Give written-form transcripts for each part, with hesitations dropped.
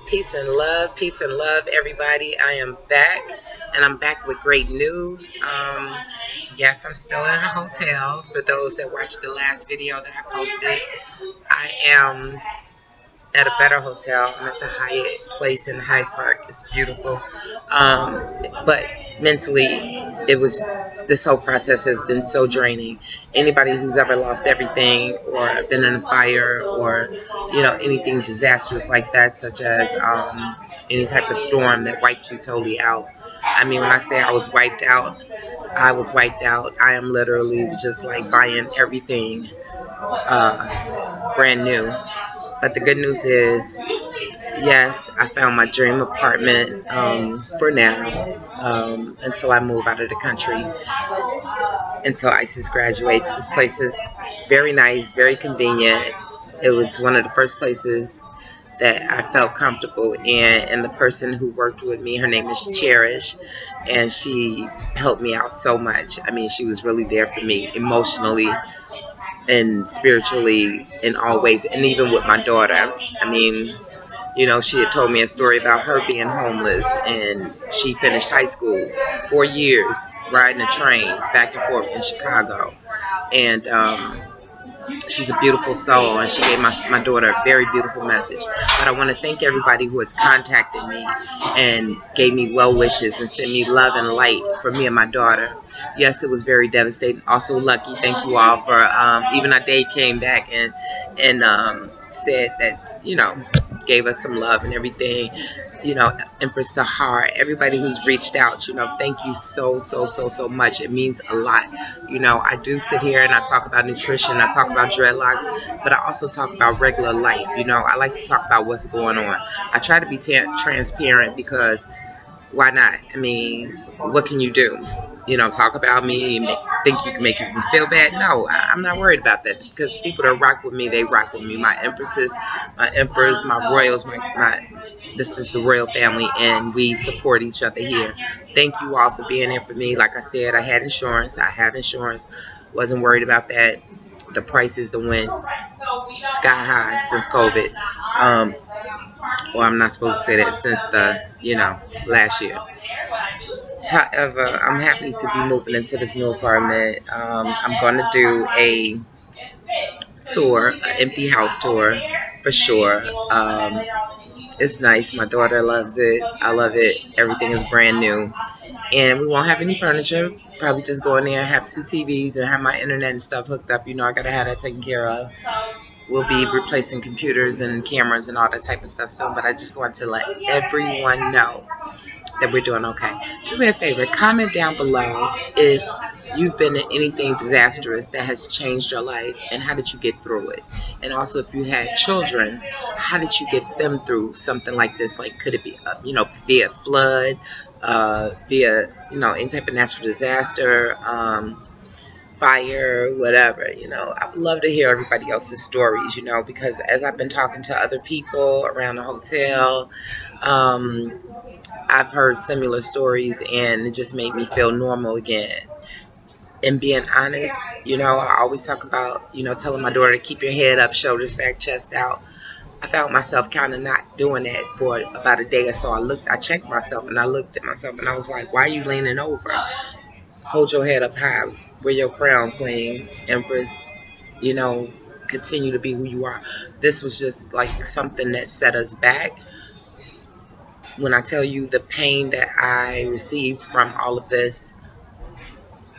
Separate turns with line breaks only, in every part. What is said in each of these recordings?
Peace and love, everybody. I am back, and I'm back with great news. Yes, I'm still in a hotel. For those that watched the last video that I posted, I am at a better hotel. I'm at the Hyatt place in Hyde Park. It's beautiful. But mentally, it was this whole process has been so draining. Anybody who's ever lost everything or been in a fire or anything disastrous like that, such as any type of storm that wiped you totally out. I mean, when I say I was wiped out, I was wiped out. I am literally just like buying everything brand new. But the good news is, yes, I found my dream apartment for now, until I move out of the country, until ISIS graduates. This place is very nice, very convenient. It was one of the first places that I felt comfortable in, and the person who worked with me, her name is Cherish, and she helped me out so much. I mean, she was really there for me emotionally and spiritually in all ways, and even with my daughter. I mean, she had told me a story about her being homeless, and she finished high school 4 years riding the trains back and forth in Chicago. And she's a beautiful soul, and she gave my daughter a very beautiful message. But I want to thank everybody who has contacted me and gave me well wishes and sent me love and light for me and my daughter. Yes, it was very devastating. Also lucky. Thank you all for even our day came back and said that gave us some love and everything. Empress Sahar, everybody who's reached out, thank you so much. It means a lot. I do sit here and I talk about nutrition, I talk about dreadlocks, but I also talk about regular life. I like to talk about what's going on. I try to be transparent because why not? I mean, what can you do? Talk about me, think you can make me feel bad? No, I'm not worried about that, because people that rock with me, they rock with me. My empresses, my emperors, my royals, my this is the royal family, and we support each other here. Thank you all for being here for me. Like I said, I had insurance. I have insurance. Wasn't worried about that. The prices that went sky high since COVID. Well, I'm not supposed to say that, since the last year. However, I'm happy to be moving into this new apartment. I'm going to do a tour, an empty house tour for sure. It's nice. My daughter loves it. I love it. Everything is brand new. And we won't have any furniture. Probably just go in there and have two TVs and have my internet and stuff hooked up. I got to have that taken care of. We'll be replacing computers and cameras and all that type of stuff soon. But I just want to let everyone know that we're doing okay. Do me a favor, comment down below if you've been in anything disastrous that has changed your life, and how did you get through it. And also, if you had children, how did you get them through something like this? Like, could it be via flood, via any type of natural disaster, fire, whatever. I would love to hear everybody else's stories, because as I've been talking to other people around the hotel, I've heard similar stories, and it just made me feel normal again. And being honest, I always talk about, telling my daughter to keep your head up, shoulders back, chest out. I found myself kind of not doing that for about a day or so. I checked myself, and I looked at myself, and I was like, why are you leaning over? Hold your head up high. Wear your crown, Queen, Empress. Continue to be who you are. This was just like something that set us back. When I tell you the pain that I received from all of this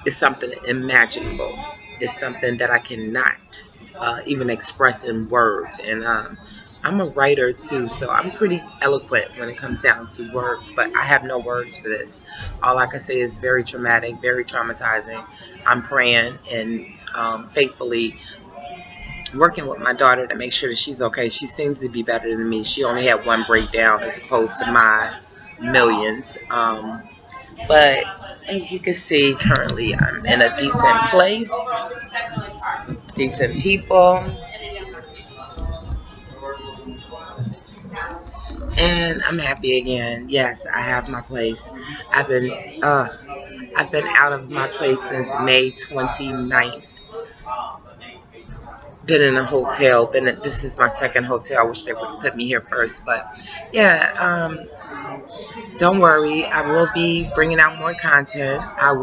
is something imaginable. It's something that I cannot even express in words. And I'm a writer too, so I'm pretty eloquent when it comes down to words, but I have no words for this. All I can say is very traumatic, very traumatizing. I'm praying and faithfully working with my daughter to make sure that she's okay. She seems to be better than me. She only had one breakdown as opposed to my millions. But as you can see, currently I'm in a decent place, decent people, and I'm happy again. Yes, I have my place. I've been uh, I've been out of my place since May 29th. been in a hotel. This is my second hotel. I wish they would have put me here first, but yeah. Don't worry. I will be bringing out more content. I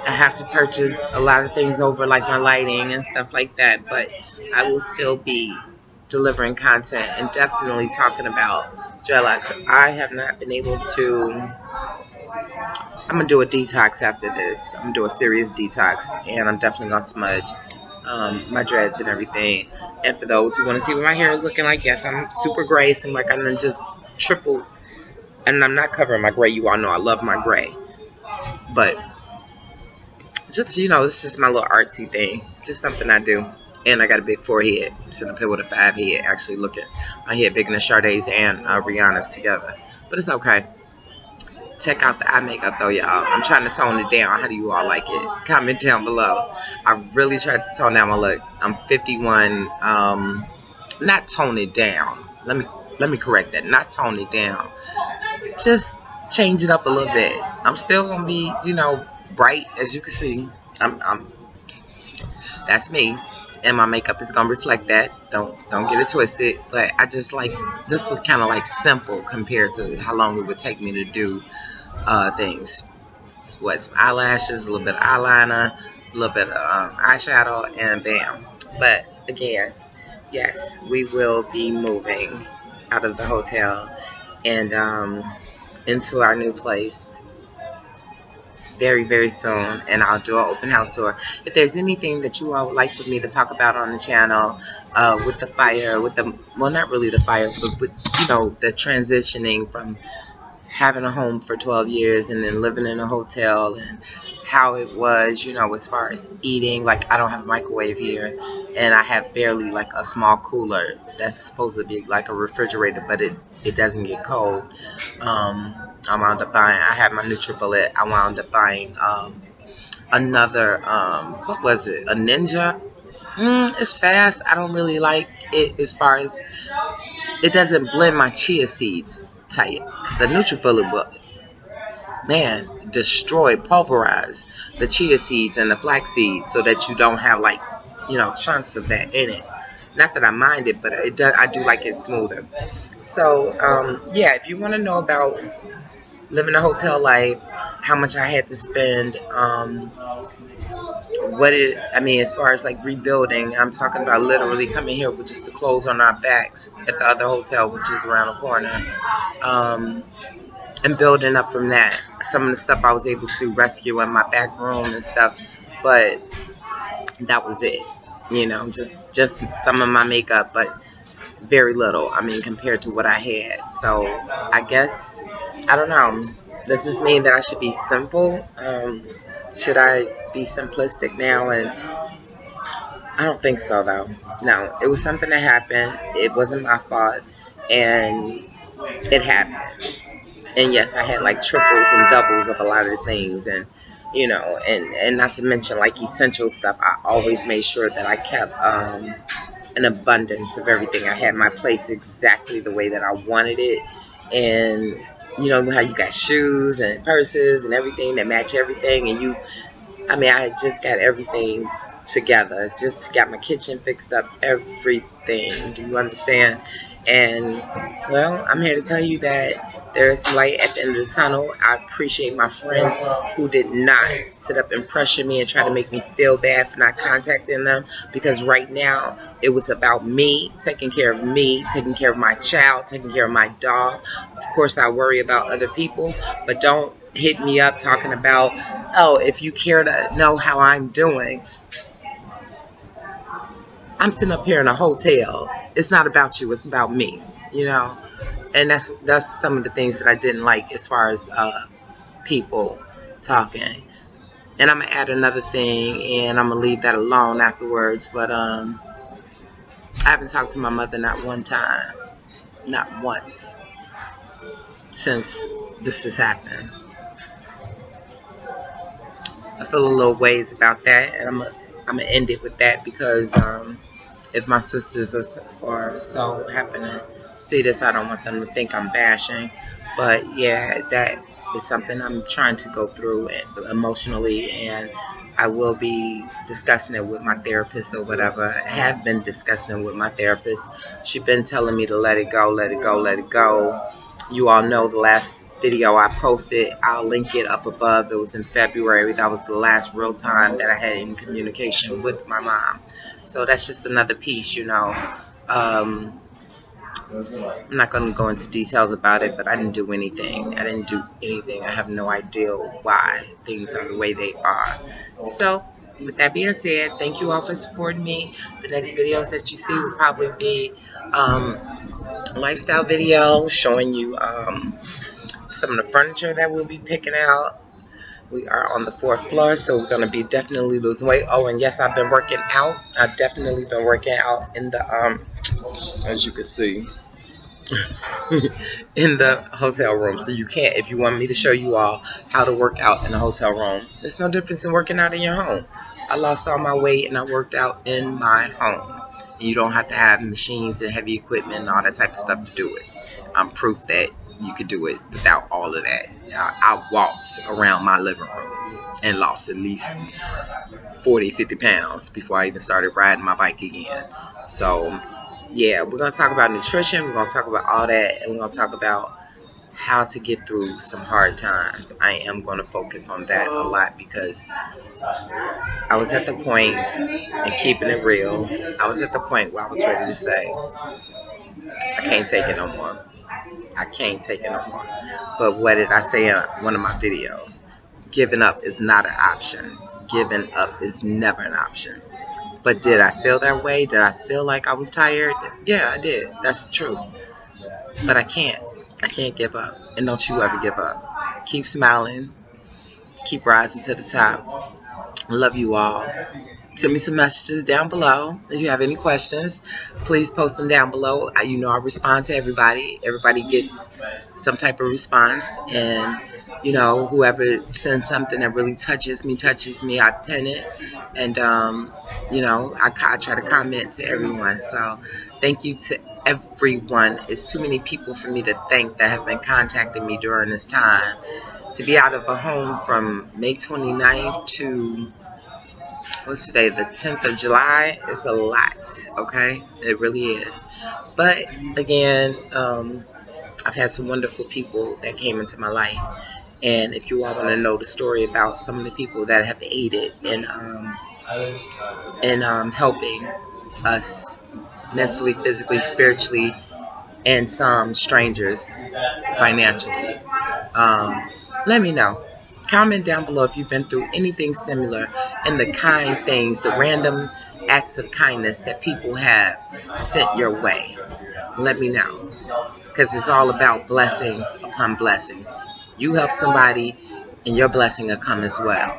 have to purchase a lot of things over, like my lighting and stuff like that, but I will still be delivering content and definitely talking about dreadlocks. I have not been able to. I'm gonna do a detox after this. I'm gonna do a serious detox, and I'm definitely gonna smudge my dreads and everything. And for those who want to see what my hair is looking like, yes, I'm super gray. Seem like I'm just triple, and I'm not covering my gray. You all know I love my gray, but just it's just my little artsy thing. Just something I do. And I got a big forehead. I'm sitting up here with a 5 head. Actually, look at my head bigger than Sade's and Rihanna's together. But it's okay. Check out the eye makeup though, y'all. I'm trying to tone it down. How do you all like it? Comment down below. I really tried to tone down my look. I'm 51. Not tone it down. Let me correct that. Not tone it down. Just change it up a little bit. I'm still gonna be, bright, as you can see. I'm that's me, and my makeup is gonna reflect that. Don't get it twisted. But I just like this was kind of like simple compared to how long it would take me to do things. What, some eyelashes, a little bit of eyeliner, a little bit of eyeshadow, and bam. But again, yes, we will be moving out of the hotel and into our new place very, very soon, and I'll do an open house tour. If there's anything that you all would like for me to talk about on the channel, with the fire, well, not really the fire, but with, the transitioning from having a home for 12 years and then living in a hotel, and how it was, as far as eating. Like, I don't have a microwave here, and I have barely like a small cooler that's supposed to be like a refrigerator, but it doesn't get cold. I wound up buying, I had my NutriBullet. I wound up buying another, what was it, a Ninja. It's fast. I don't really like it as far as it doesn't blend my chia seeds tight. The NutriBullet will, man, destroy, pulverize the chia seeds and the flax seeds so that you don't have like, chunks of that in it. Not that I mind it, but it does. I do like it smoother. So, yeah, if you want to know about living a hotel life, how much I had to spend, as far as like rebuilding, I'm talking about literally coming here with just the clothes on our backs at the other hotel, which is around the corner, and building up from that. Some of the stuff I was able to rescue in my back room and stuff, but that was it. Just some of my makeup, but very little. Compared to what I had. So I guess, I don't know. Does this mean that I should be simple? Should I be simplistic now? And I don't think so, though. No, it was something that happened. It wasn't my fault, and it happened. And yes, I had like triples and doubles of a lot of things, and and not to mention like essential stuff. I always made sure that I kept an abundance of everything. I had my place exactly the way that I wanted it, and how you got shoes and purses and everything that match everything, and I just got everything together. Just got my kitchen fixed up, everything. Do you understand? And, well, I'm here to tell you that there's light at the end of the tunnel. I appreciate my friends who did not sit up and pressure me and try to make me feel bad for not contacting them, because right now it was about me, taking care of me, taking care of my child, taking care of my dog. Of course, I worry about other people, but don't hit me up talking about, oh, if you care to know how I'm doing. I'm sitting up here in a hotel. It's not about you. It's about me, And that's some of the things that I didn't like as far as people talking. And I'm going to add another thing, and I'm going to leave that alone afterwards. But I haven't talked to my mother not one time. Not once. Since this has happened. I feel a little ways about that, and I'm gonna end it with that, because if my sisters are so happen to see this, I don't want them to think I'm bashing. But yeah, that It's something I'm trying to go through emotionally, and I will be discussing it with my therapist or whatever. I have been discussing it with my therapist. She's been telling me to let it go, let it go, let it go. You all know the last video I posted, I'll link it up above. It was in February. That was the last real time that I had in communication with my mom. So that's just another piece, you know. I'm not going to go into details about it, but I didn't do anything. I didn't do anything. I have no idea why things are the way they are. So, with that being said, thank you all for supporting me. The next videos that you see will probably be a lifestyle video showing you some of the furniture that we'll be picking out. We are on the 4th floor, so we're going to be definitely losing weight. Oh, and yes, I've been working out. I've definitely been working out in the, as you can see, in the hotel room. So you can't, if you want me to show you all how to work out in the hotel room, there's no difference in working out in your home. I lost all my weight and I worked out in my home. And you don't have to have machines and heavy equipment and all that type of stuff to do it. I'm proof that you could do it without all of that. I walked around my living room and lost at least 40, 50 pounds before I even started riding my bike again. So yeah, we're going to talk about nutrition. We're going to talk about all that. And we're going to talk about how to get through some hard times. I am going to focus on that a lot because I was at the point, and keeping it real, I was at the point where I was ready to say, I can't take it no more. I can't take it no more. But what did I say in one of my videos? Giving up is not an option. Giving up is never an option. But did I feel that way? Did I feel like I was tired? Yeah, I did. That's the truth. But I can't. I can't give up. And don't you ever give up. Keep smiling. Keep rising to the top. I love you all. Send me some messages down below. If you have any questions, please post them down below. You know I respond to everybody. Everybody gets some type of response. And, you know, whoever sends something that really touches me, I pin it. And, you know, I try to comment to everyone. So thank you to everyone. It's too many people for me to thank that have been contacting me during this time. To be out of a home from May 29th to what's today, the 10th of July, is a lot, okay? It really is. But again, I've had some wonderful people that came into my life. And if you all want to know the story about some of the people that have aided in helping us mentally, physically, spiritually, and some strangers financially, let me know. Comment down below if you've been through anything similar and the kind things, the random acts of kindness that people have sent your way. Let me know. Because it's all about blessings upon blessings. You help somebody and your blessing will come as well.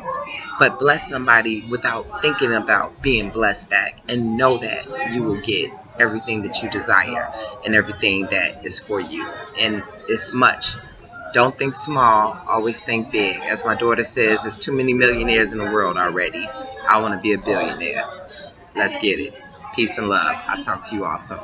But bless somebody without thinking about being blessed back, and know that you will get everything that you desire and everything that is for you. And it's much. Don't think small, always think big. As my daughter says, there's too many millionaires in the world already. I want to be a billionaire. Let's get it. Peace and love. I'll talk to you all soon.